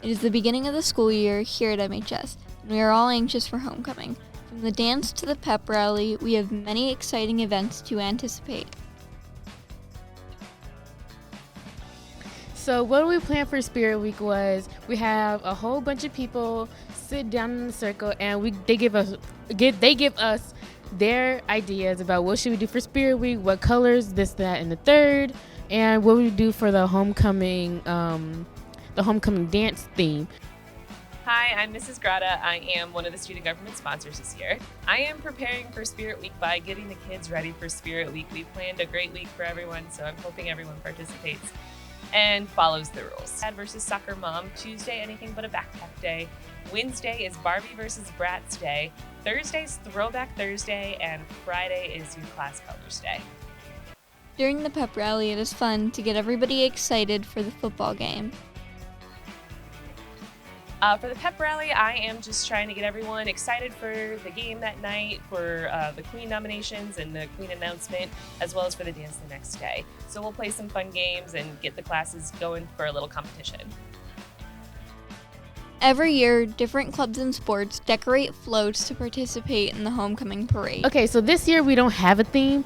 It is the beginning of the school year here at MHS, and we are all anxious for homecoming. From the dance to the pep rally, we have many exciting events to anticipate. So what we planned for Spirit Week was we have a whole bunch of people sit down in a circle, and they give us their ideas about what should we do for Spirit Week, what colors, this, that, and the third, and what we do for the homecoming dance theme. Hi, I'm Mrs. Grata. I am one of the student government sponsors this year. I am preparing for Spirit Week by getting the kids ready for Spirit Week. We've planned a great week for everyone, so I'm hoping everyone participates and follows the rules. Dad versus Soccer Mom. Tuesday, anything but a backpack day. Wednesday is Barbie versus Bratz Day. Thursday's Throwback Thursday, and Friday is your class colors day. During the pep rally, it is fun to get everybody excited for the football game. For the pep rally, I am just trying to get everyone excited for the game that night, for the Queen nominations and the Queen announcement, as well as for the dance the next day. So we'll play some fun games and get the classes going for a little competition. Every year, different clubs and sports decorate floats to participate in the homecoming parade. Okay, so this year we don't have a theme,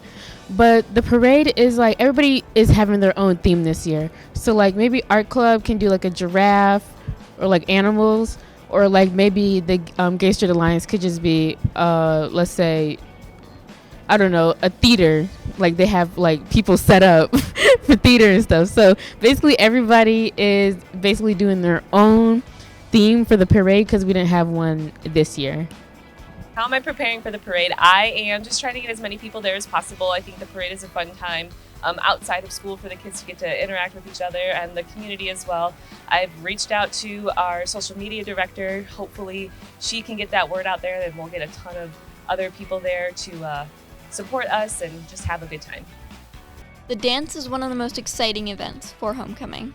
but the parade is like everybody is having their own theme this year. So like maybe art club can do like a giraffe, or like animals, or like maybe the Gay Straight Alliance could just be, let's say, I don't know, a theater. Like they have like people set up for theater and stuff. So basically everybody is basically doing their own theme for the parade because we didn't have one this year. How am I preparing for the parade? I am just trying to get as many people there as possible. I think the parade is a fun time outside of school for the kids to get to interact with each other and the community as well. I've reached out to our social media director. Hopefully she can get that word out there, and we'll get a ton of other people there to support us and just have a good time. The dance is one of the most exciting events for homecoming.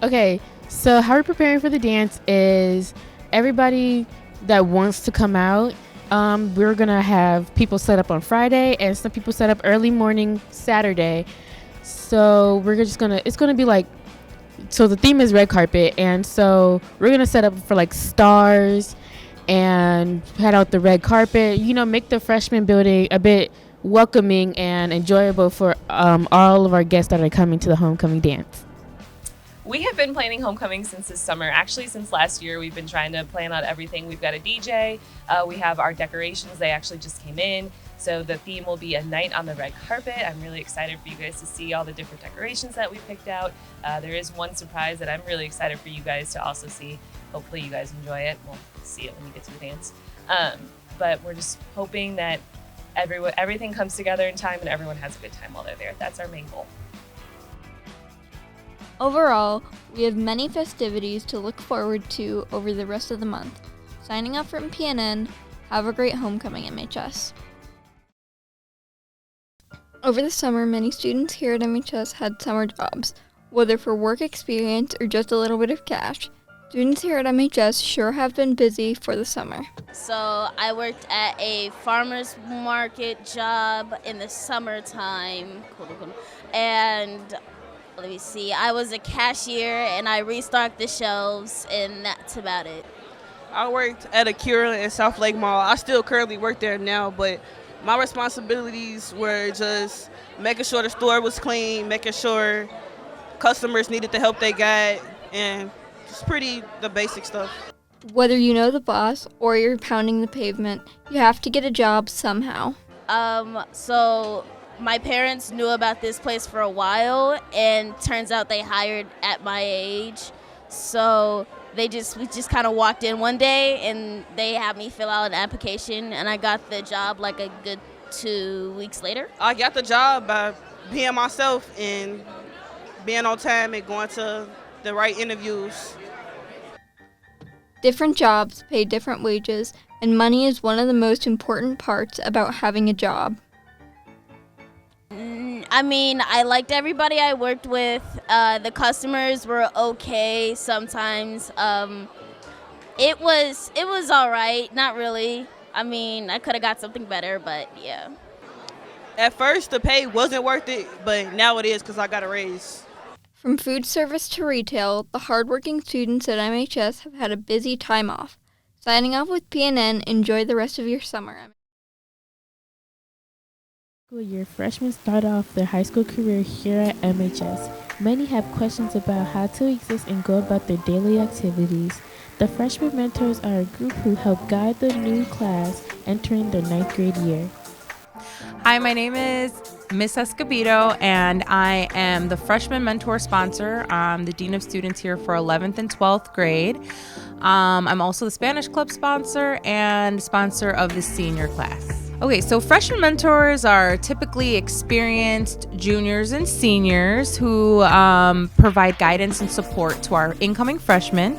Okay, so how we're preparing for the dance is everybody that wants to come out, we're gonna have people set up on Friday and some people set up early morning Saturday. So it's gonna be like, so the theme is red carpet, and so we're gonna set up for like stars and head out the red carpet, make the freshman building a bit welcoming and enjoyable for all of our guests that are coming to the homecoming dance. We have been planning homecoming since this summer. Actually, since last year, we've been trying to plan out everything. We've got a DJ. We have our decorations. They actually just came in. So the theme will be a night on the red carpet. I'm really excited for you guys to see all the different decorations that we picked out. There is one surprise that I'm really excited for you guys to also see. Hopefully you guys enjoy it. We'll see it when you get to the dance. But we're just hoping that everything comes together in time and everyone has a good time while they're there. That's our main goal. Overall, we have many festivities to look forward to over the rest of the month. Signing up from PNN, have a great homecoming, MHS. Over the summer, many students here at MHS had summer jobs, whether for work experience or just a little bit of cash. Students here at MHS sure have been busy for the summer. So I worked at a farmer's market job in the summertime, and let me see, I was a cashier and I restocked the shelves, and that's about it. I worked at a Cure in South Lake Mall. I still currently work there now, but my responsibilities were just making sure the store was clean, making sure customers needed the help they got, and just the basic stuff. Whether you know the boss or you're pounding the pavement, you have to get a job somehow. So my parents knew about this place for a while, and turns out they hired at my age. So we just kind of walked in one day, and they had me fill out an application, and I got the job like a good 2 weeks later. I got the job by being myself and being on time and going to the right interviews. Different jobs pay different wages, and money is one of the most important parts about having a job. I mean, I liked everybody I worked with. The customers were okay sometimes. It was all right, not really. I mean, I could have got something better, but yeah. At first, the pay wasn't worth it, but now it is because I got a raise. From food service to retail, the hardworking students at MHS have had a busy time off. Signing off with PNN, enjoy the rest of your summer. School year, freshmen start off their high school career here at MHS. Many have questions about how to exist and go about their daily activities. The freshman mentors are a group who help guide the new class entering their 9th grade year. Hi, my name is Miss Escobedo, and I am the freshman mentor sponsor. I'm the Dean of Students here for 11th and 12th grade. I'm also the Spanish Club sponsor and sponsor of the senior class. Okay, so freshman mentors are typically experienced juniors and seniors who provide guidance and support to our incoming freshmen.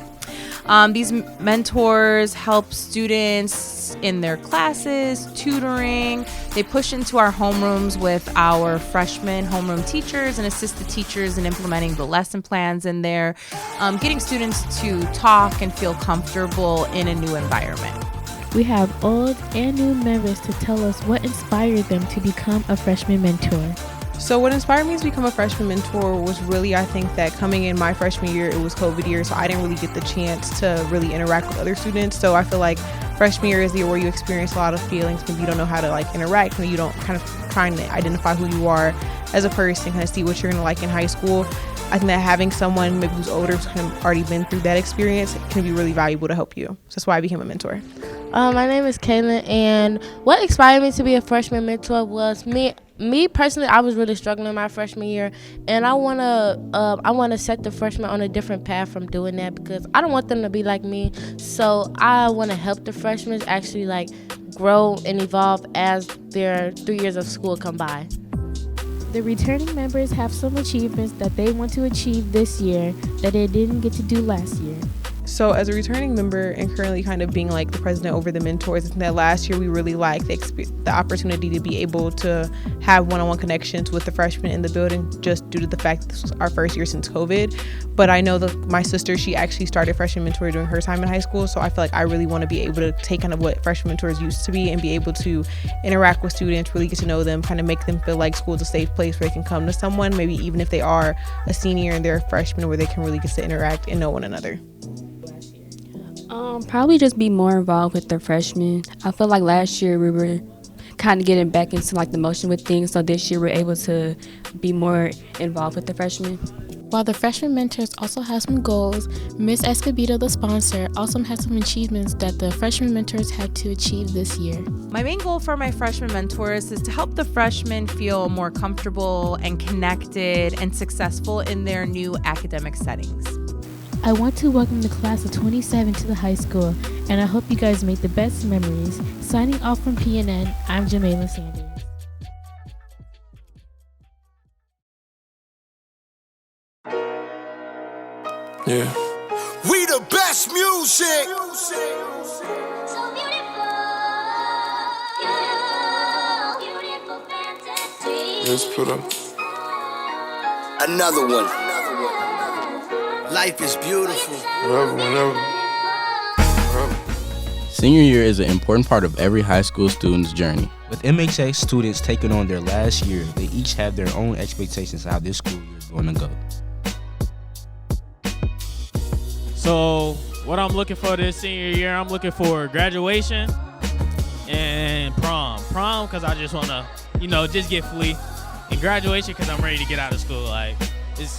These mentors help students in their classes, tutoring. They push into our homerooms with our freshman homeroom teachers and assist the teachers in implementing the lesson plans in there, getting students to talk and feel comfortable in a new environment. We have old and new members to tell us what inspired them to become a freshman mentor. So what inspired me to become a freshman mentor was really, I think that coming in my freshman year, it was COVID year, so I didn't really get the chance to really interact with other students. So I feel like freshman year is the year where you experience a lot of feelings. Maybe you don't know how to interact, maybe you don't kind of trying to identify who you are as a person, kind of see what you're gonna like in high school. I think that having someone maybe who's older, who's kind of already been through that experience, can be really valuable to help you. So that's why I became a mentor. My name is Kaylin, and what inspired me to be a freshman mentor was me personally. I was really struggling my freshman year, and I wanna set the freshmen on a different path from doing that, because I don't want them to be like me. So I want to help the freshmen actually grow and evolve as their 3 years of school come by. The returning members have some achievements that they want to achieve this year that they didn't get to do last year. So as a returning member and currently kind of being the president over the mentors, I think that last year we really liked the opportunity to be able to have one-on-one connections with the freshmen in the building, just due to the fact that this was our first year since COVID. But I know that my sister, she actually started freshman mentor during her time in high school, so I feel like I really want to be able to take kind of what freshman mentors used to be and be able to interact with students, really get to know them, kind of make them feel like school's a safe place where they can come to someone, maybe even if they are a senior and they're a freshman, where they can really get to interact and know one another. Probably just be more involved with the freshmen. I feel like last year we were kind of getting back into the motion with things, so this year we're able to be more involved with the freshmen. While the freshman mentors also have some goals, Ms. Escobedo, the sponsor, also has some achievements that the freshman mentors had to achieve this year. My main goal for my freshman mentors is to help the freshmen feel more comfortable and connected and successful in their new academic settings. I want to welcome the class of 27 to the high school, and I hope you guys make the best memories. Signing off from PNN, I'm Jamela Sanders. Yeah. We the best music. So beautiful, beautiful fantasy. Let's put up another one. Life is beautiful. Whenever. Senior year is an important part of every high school student's journey. With MHA students taking on their last year, they each have their own expectations of how this school year is going to go. So what I'm looking for this senior year, I'm looking for graduation and prom. Prom because I just want to, just get free. And graduation because I'm ready to get out of school.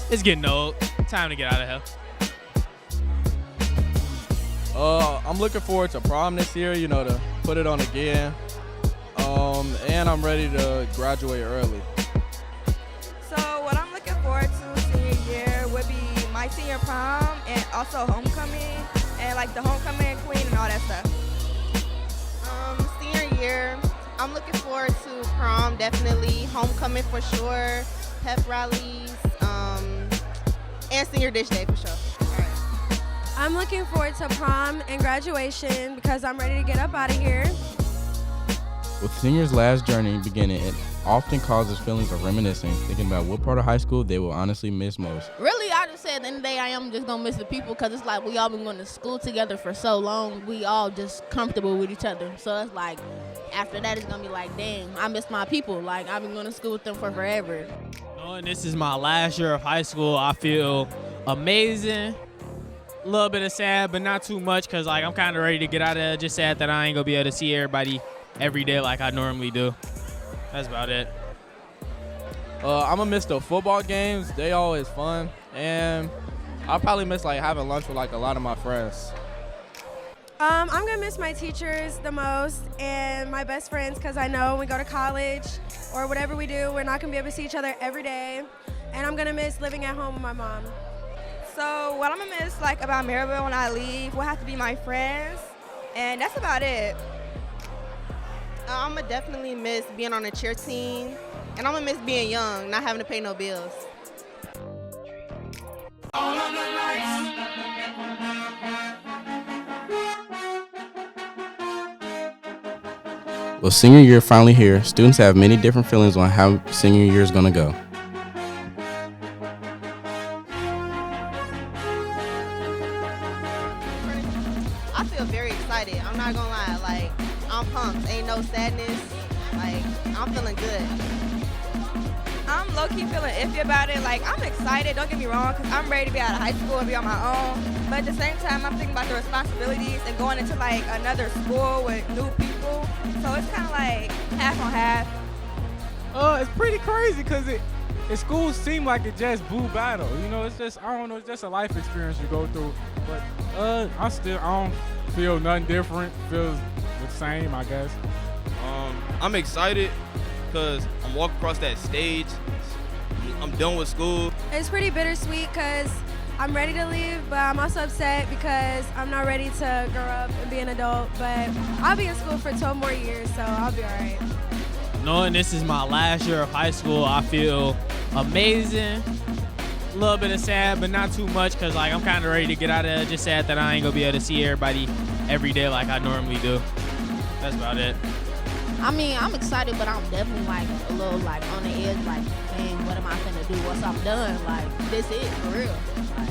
It's getting old. Time to get out of here. I'm looking forward to prom this year, to put it on again. And I'm ready to graduate early. So what I'm looking forward to senior year would be my senior prom and also homecoming and the homecoming queen and all that stuff. Senior year, I'm looking forward to prom, definitely. Homecoming for sure. Pep rallies, and senior dish day for sure. All right. I'm looking forward to prom and graduation because I'm ready to get up out of here. With seniors' last journey beginning, it often causes feelings of reminiscing, thinking about what part of high school they will honestly miss most. Really, I just said at the end of the day, I am just going to miss the people, because it's we all been going to school together for so long. We all just comfortable with each other. So it's after that, it's going to be dang, I miss my people. I've been going to school with them for forever. Knowing this is my last year of high school, I feel amazing. A little bit of sad, but not too much, because like I'm kind of ready to get out of there. Just sad that I ain't gonna be able to see everybody every day like I normally do. That's about it. I'm gonna miss the football games. They always fun, and I'll probably miss like having lunch with like a lot of my friends. I'm gonna miss my teachers the most and my best friends, because I know when we go to college or whatever we do, we're not gonna be able to see each other every day. And I'm gonna miss living at home with my mom. So what I'm gonna miss like about Merrillville when I leave will have to be my friends, and that's about it. I'm gonna definitely miss being on a cheer team, and I'm gonna miss being young, not having to pay no bills. Well, senior year finally here. Students have many different feelings on how senior year is going to go. I feel very excited. I'm not gonna lie. Like, I'm pumped. Ain't no sadness. Like, I'm feeling good. I'm low-key feeling iffy about it. Like, I'm excited, don't get me wrong, because I'm ready to be out of high school and be on my own. But at the same time, I'm thinking about the responsibilities and going into like another school with new people. So it's kind of like half on half. It's pretty crazy because schools seem like it just boo battle. You know, it's just, I don't know, it's just a life experience you go through. But I don't feel nothing different. Feels the same, I guess. I'm excited because I'm walking across that stage. I'm done with school. It's pretty bittersweet because I'm ready to leave, but I'm also upset because I'm not ready to grow up and be an adult. But I'll be in school for 12 more years, so I'll be all right. Knowing this is my last year of high school, I feel amazing. A little bit of sad, but not too much, because like I'm kind of ready to get out of there. Just sad that I ain't gonna be able to see everybody every day like I normally do. That's about it. I mean, I'm excited, but I'm definitely like a little like on the edge, like, man, what am I gonna do once I'm done? Like, this it for real. Like,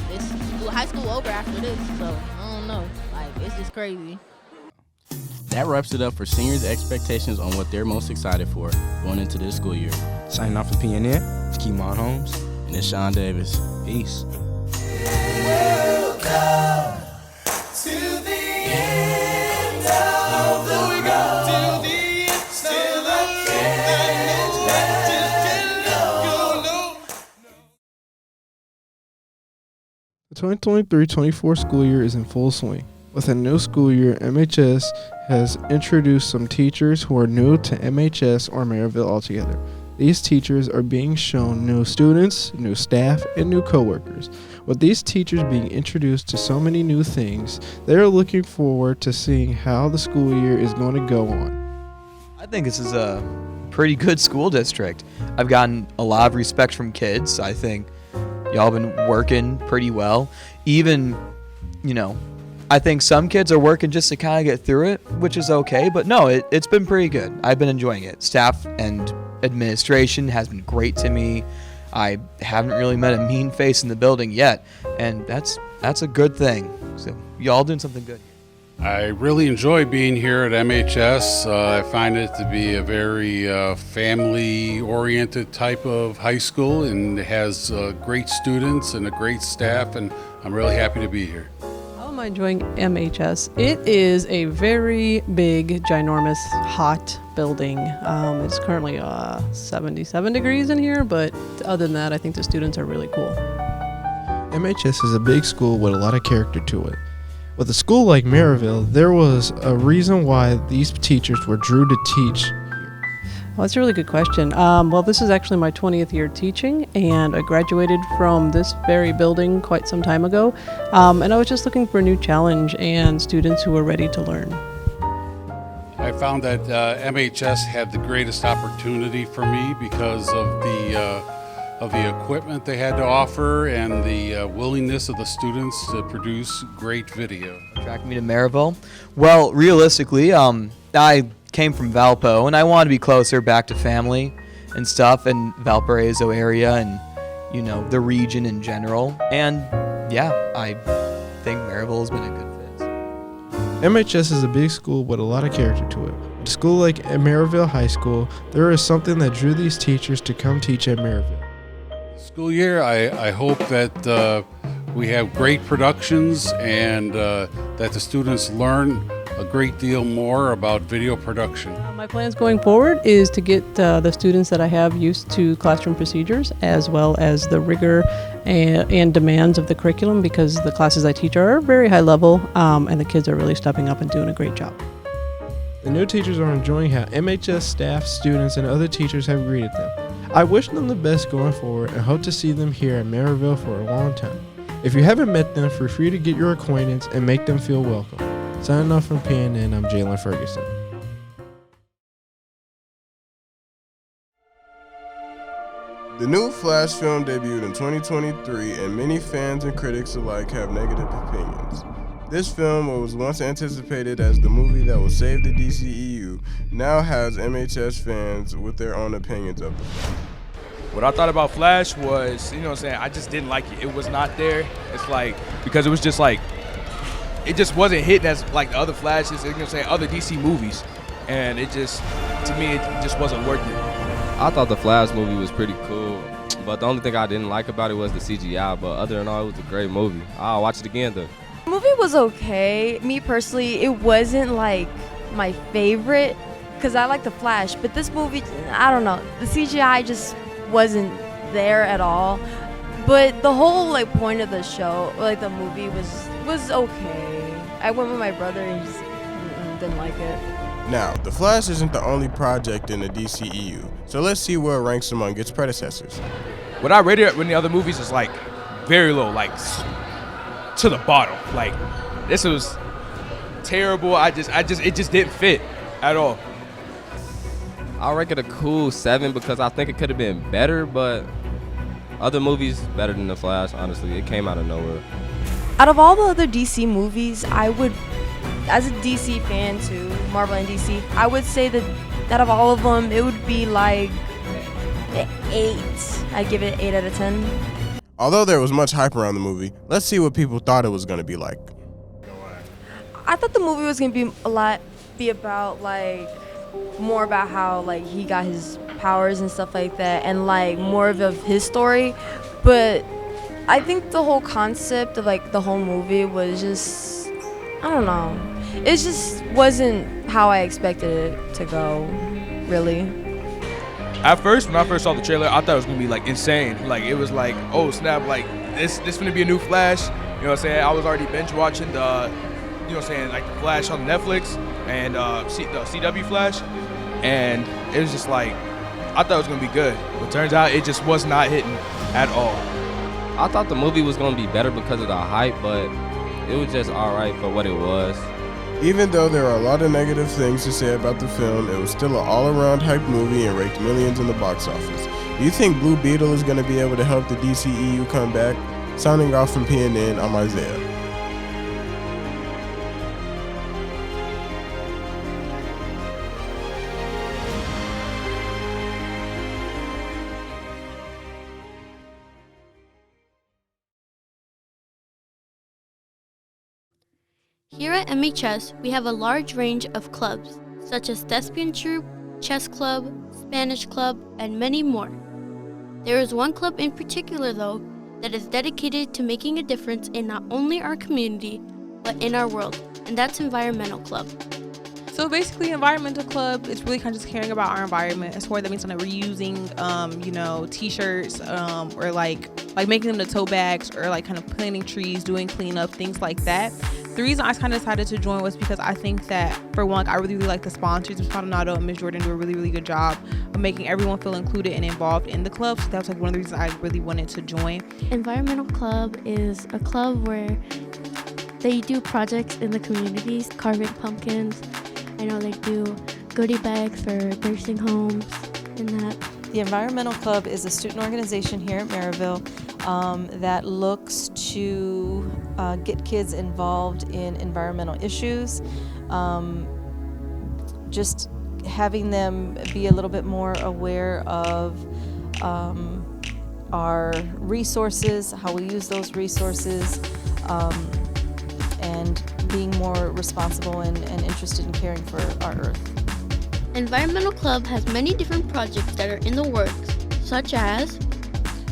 this high school over after this, so I don't know. Like, it's just crazy. That wraps it up for seniors' expectations on what they're most excited for going into this school year. Signing off for PNN, it's Keymon Holmes. And it's Sean Davis. Peace. Welcome to the end of the road. To the end, still I can't let go. The 2023-24 school year is in full swing. With a new school year, MHS has introduced some teachers who are new to MHS or Merrillville altogether. These teachers are being shown new students, new staff, and new coworkers. With these teachers being introduced to so many new things, they are looking forward to seeing how the school year is going to go on. I think this is a pretty good school district. I've gotten a lot of respect from kids. I think y'all been working pretty well. Even, I think some kids are working just to kind of get through it, which is okay. But no, it's been pretty good. I've been enjoying it. Staff and administration has been great to me. I haven't really met a mean face in the building yet, and that's a good thing. So y'all doing something good. I really enjoy being here at MHS. I find it to be a very family-oriented type of high school, and it has great students and a great staff, and I'm really happy to be here. How am I enjoying MHS? It is a very big, ginormous, hot building. It's currently 77 degrees in here, but other than that, I think the students are really cool. MHS is a big school with a lot of character to it. With a school like Merrillville, there was a reason why these teachers were drew to teach. Well, that's a really good question. Well, this is actually my 20th year teaching, and I graduated from this very building quite some time ago. And I was just looking for a new challenge and students who were ready to learn. I found that MHS had the greatest opportunity for me because of the equipment they had to offer and the willingness of the students to produce great video. Attracted me to Merrillville? Well, realistically, I came from Valpo, and I wanted to be closer back to family and stuff, and Valparaiso area and, the region in general. And, yeah, I think Merrillville has been a good fit. MHS is a big school with a lot of character to it. With school like Merrillville High School, there is something that drew these teachers to come teach at Merrillville. School year, I hope that we have great productions and that the students learn a great deal more about video production. My plans going forward is to get the students that I have used to classroom procedures as well as the rigor and demands of the curriculum, because the classes I teach are very high level and the kids are really stepping up and doing a great job. The new teachers are enjoying how MHS staff, students, and other teachers have greeted them. I wish them the best going forward and hope to see them here at Merrillville for a long time. If you haven't met them, feel free to get your acquaintance and make them feel welcome. Signing off from PNN, I'm Jalen Ferguson. The new Flash film debuted in 2023, and many fans and critics alike have negative opinions. This film, what was once anticipated as the movie that will save the DCEU, now has MHS fans with their own opinions of the film. What I thought about Flash was, you know what I'm saying, I just didn't like it. It was not there. It's like, because it was just like, it just wasn't hitting as like the other Flashes, you know what I'm saying, other DC movies. And it just, to me, it just wasn't worth it. I thought the Flash movie was pretty cool, but the only thing I didn't like about it was the CGI, but other than all, it was a great movie. I'll watch it again though. The movie was okay. Me personally, it wasn't like my favorite because I like the Flash, but this movie, I don't know, the CGI just wasn't there at all. But the whole like point of the show, like the movie, was okay. I went with my brother and he just didn't like it. Now, The Flash isn't the only project in the DCEU, so let's see where it ranks among its predecessors. What I rated it when the other movies is like very low, like to the bottom. Like this was terrible. It just didn't fit at all. I'll rank it a cool 7 because I think it could have been better, but other movies better than The Flash, honestly. It came out of nowhere. Out of all the other DC movies, I would, as a DC fan too, Marvel and DC, I would say that out of all of them, it would be like 8. I'd give it 8 out of 10. Although there was much hype around the movie, let's see what people thought it was going to be like. I thought the movie was going to be about like more about how like he got his powers and stuff like that, and like more of his story. But I think the whole concept of like the whole movie was just, I don't know, it just wasn't how I expected it to go, really. At first, when I first saw the trailer, I thought it was gonna be like insane. Like it was like, oh snap, like this gonna be a new Flash. You know what I'm saying? I was already binge watching the, you know what I'm saying, like the Flash on Netflix and the CW Flash, and it was just like, I thought it was gonna be good, but turns out it just was not hitting at all. I thought the movie was gonna be better because of the hype, but it was just alright for what it was. Even though there are a lot of negative things to say about the film, it was still an all-around hype movie and raked millions in the box office. Do you think Blue Beetle is going to be able to help the DCEU come back? Signing off from PNN, I'm Isaiah. Here at MHS, we have a large range of clubs, such as Thespian Troupe, Chess Club, Spanish Club, and many more. There is one club in particular, though, that is dedicated to making a difference in not only our community, but in our world, and that's Environmental Club. So basically, Environmental Club is really kind of just caring about our environment. As far that means, like reusing, T-shirts, or like making them the tote bags, or like kind of planting trees, doing cleanup, things like that. The reason I kind of decided to join was because I think that, for one, I really like the sponsors. Ms. Maldonado and Ms. Jordan do a really, really good job of making everyone feel included and involved in the club. So that was like one of the reasons I really wanted to join. Environmental Club is a club where they do projects in the communities, carving pumpkins. I know they do goodie bags for nursing homes and that. The Environmental Club is a student organization here at Merrillville that looks to get kids involved in environmental issues, just having them be a little bit more aware of our resources, how we use those resources, and being more responsible and interested in caring for our earth. Environmental Club has many different projects that are in the works, such as...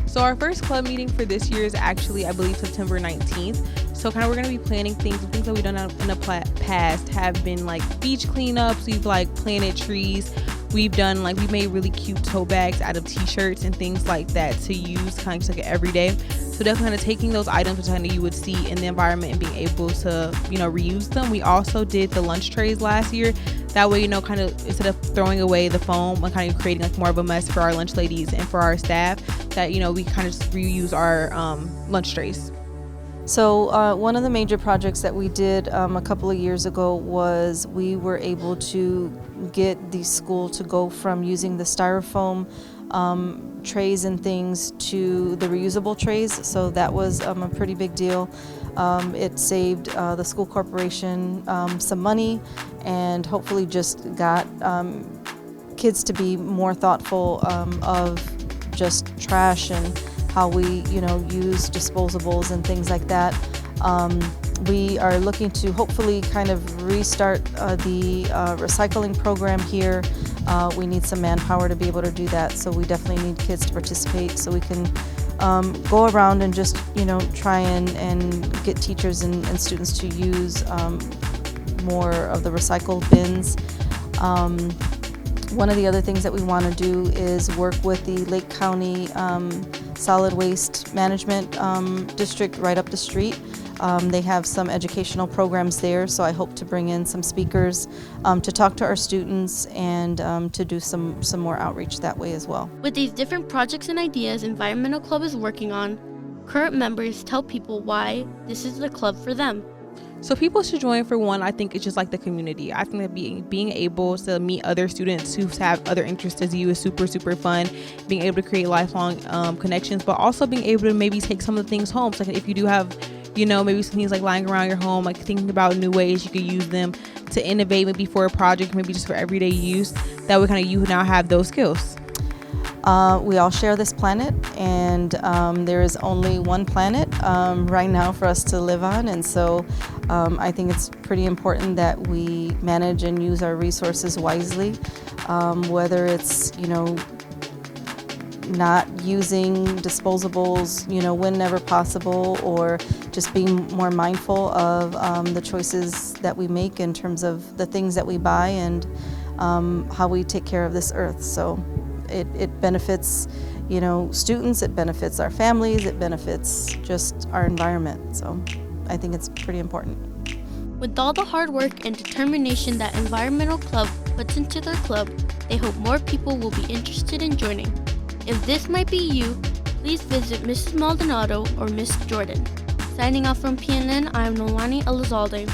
So our first club meeting for this year is actually, I believe, September 19th. So kind of we're going to be planning things. The things that we've done in the past have been like beach cleanups. We've like planted trees. We've made really cute tote bags out of t-shirts and things like that to use kind of just like every day. So definitely kind of taking those items which kind of you would see in the environment and being able to, reuse them. We also did the lunch trays last year. That way, kind of instead of throwing away the foam and kind of creating like more of a mess for our lunch ladies and for our staff, that, we kind of just reuse our lunch trays. So one of the major projects that we did a couple of years ago was we were able to get the school to go from using the styrofoam trays and things to the reusable trays. So that was a pretty big deal. It saved the school corporation some money and hopefully just got kids to be more thoughtful of just trash and how we, use disposables and things like that. We are looking to hopefully kind of restart the recycling program here. We need some manpower to be able to do that, so we definitely need kids to participate so we can go around and just, try and get teachers and students to use more of the recycled bins. One of the other things that we want to do is work with the Lake County Solid Waste Management District right up the street. They have some educational programs there, so I hope to bring in some speakers to talk to our students and to do some more outreach that way as well. With these different projects and ideas Environmental Club is working on, current members tell people why this is the club for them. So people should join. For one, I think it's just like the community. I think that being able to meet other students who have other interests as you is super, super fun. Being able to create lifelong connections, but also being able to maybe take some of the things home. So if you do have, maybe some things like lying around your home, like thinking about new ways you could use them to innovate, maybe for a project, maybe just for everyday use. That way kind of you now have those skills. We all share this planet, and there is only one planet right now for us to live on, and so I think it's pretty important that we manage and use our resources wisely, whether it's, not using disposables, whenever possible, or just being more mindful of the choices that we make in terms of the things that we buy and how we take care of this earth. So it benefits, students, it benefits our families, it benefits just our environment. So I think it's pretty important. With all the hard work and determination that Environmental Club puts into their club, they hope more people will be interested in joining. If this might be you, please visit Mrs. Maldonado or Miss Jordan. Signing off from PNN, I am Nolani Elizalde.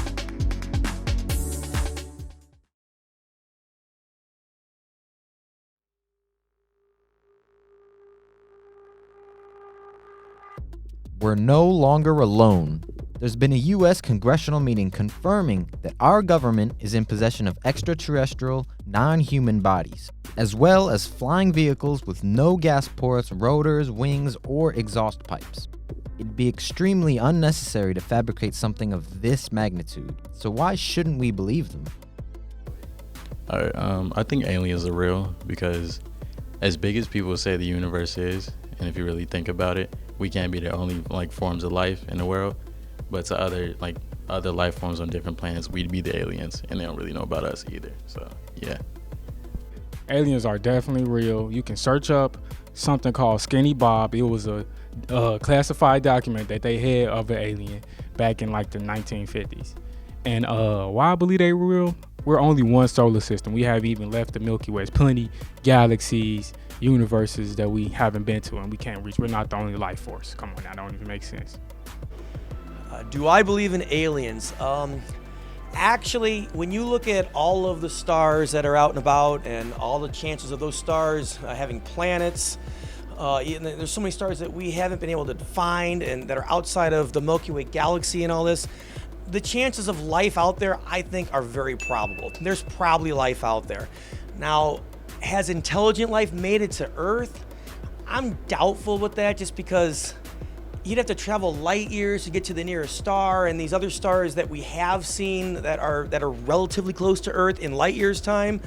We're no longer alone. There's been a U.S. congressional meeting confirming that our government is in possession of extraterrestrial, non-human bodies, as well as flying vehicles with no gas ports, rotors, wings, or exhaust pipes. It'd be extremely unnecessary to fabricate something of this magnitude, so why shouldn't we believe them? I think aliens are real because as big as people say the universe is, and if you really think about it, we can't be the only forms of life in the world. But to other life forms on different planets, we'd be the aliens, and they don't really know about us either. So yeah, aliens are definitely real. You can search up something called Skinny Bob. It was a classified document that they had of an alien back in the 1950s. And why I believe they were real? We're only one solar system. We haven't even left the Milky Way. There's plenty galaxies, universes that we haven't been to and we can't reach. We're not the only life force. Come on, that don't even make sense. Do I believe in aliens? Actually, when you look at all of the stars that are out and about and all the chances of those stars having planets, there's so many stars that we haven't been able to find and that are outside of the Milky Way galaxy and all this. The chances of life out there, I think, are very probable. There's probably life out there. Now, has intelligent life made it to Earth? I'm doubtful with that just because you'd have to travel light years to get to the nearest star, and these other stars that we have seen that are relatively close to Earth in light years time,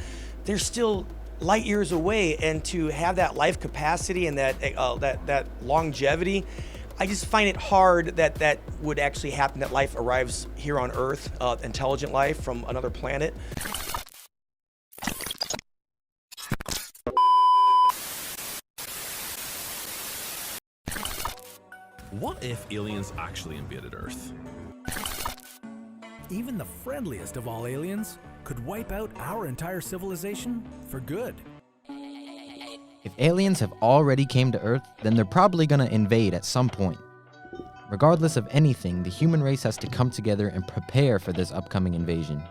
they're still light years away, and to have that life capacity and that longevity, I just find it hard that would actually happen, that life arrives here on Earth, intelligent life from another planet. What if aliens actually invaded Earth? Even the friendliest of all aliens could wipe out our entire civilization for good. If aliens have already came to Earth, then they're probably gonna invade at some point. Regardless of anything, the human race has to come together and prepare for this upcoming invasion.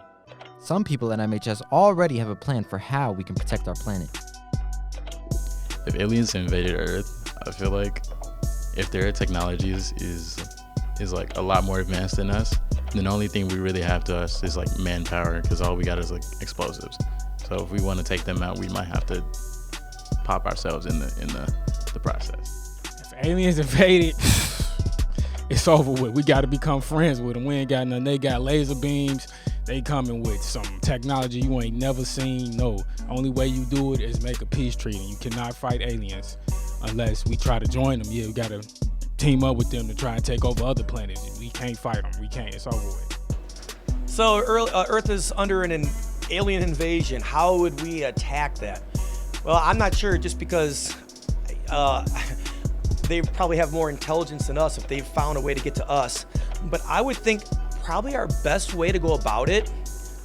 Some people at MHS already have a plan for how we can protect our planet. If aliens invaded Earth, I feel like if their technology is like a lot more advanced than us, then the only thing we really have to us is like manpower, because all we got is like explosives. So if we want to take them out, we might have to pop ourselves in the process. If aliens invaded, it's over with. We got to become friends with them. We ain't got nothing. They got laser beams. They coming with some technology you ain't never seen. No, only way you do it is make a peace treaty. You cannot fight aliens unless we try to join them. Yeah, we got to team up with them to try and take over other planets. We can't fight them. We can't. It's over with. So Earth is under an alien invasion. How would we attack that? Well, I'm not sure, just because they probably have more intelligence than us if they've found a way to get to us. But I would think probably our best way to go about it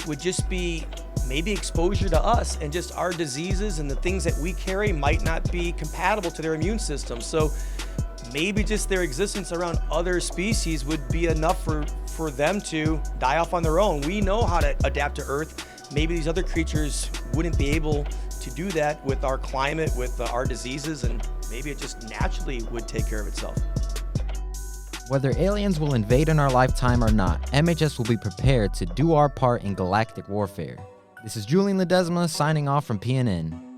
would just be maybe exposure to us, and just our diseases and the things that we carry might not be compatible to their immune system. So maybe just their existence around other species would be enough for them to die off on their own. We know how to adapt to Earth. Maybe these other creatures wouldn't be able to do that with our climate, with our diseases, and maybe it just naturally would take care of itself. Whether aliens will invade in our lifetime or not, MHS will be prepared to do our part in galactic warfare. This is Julian Ledesma signing off from PNN.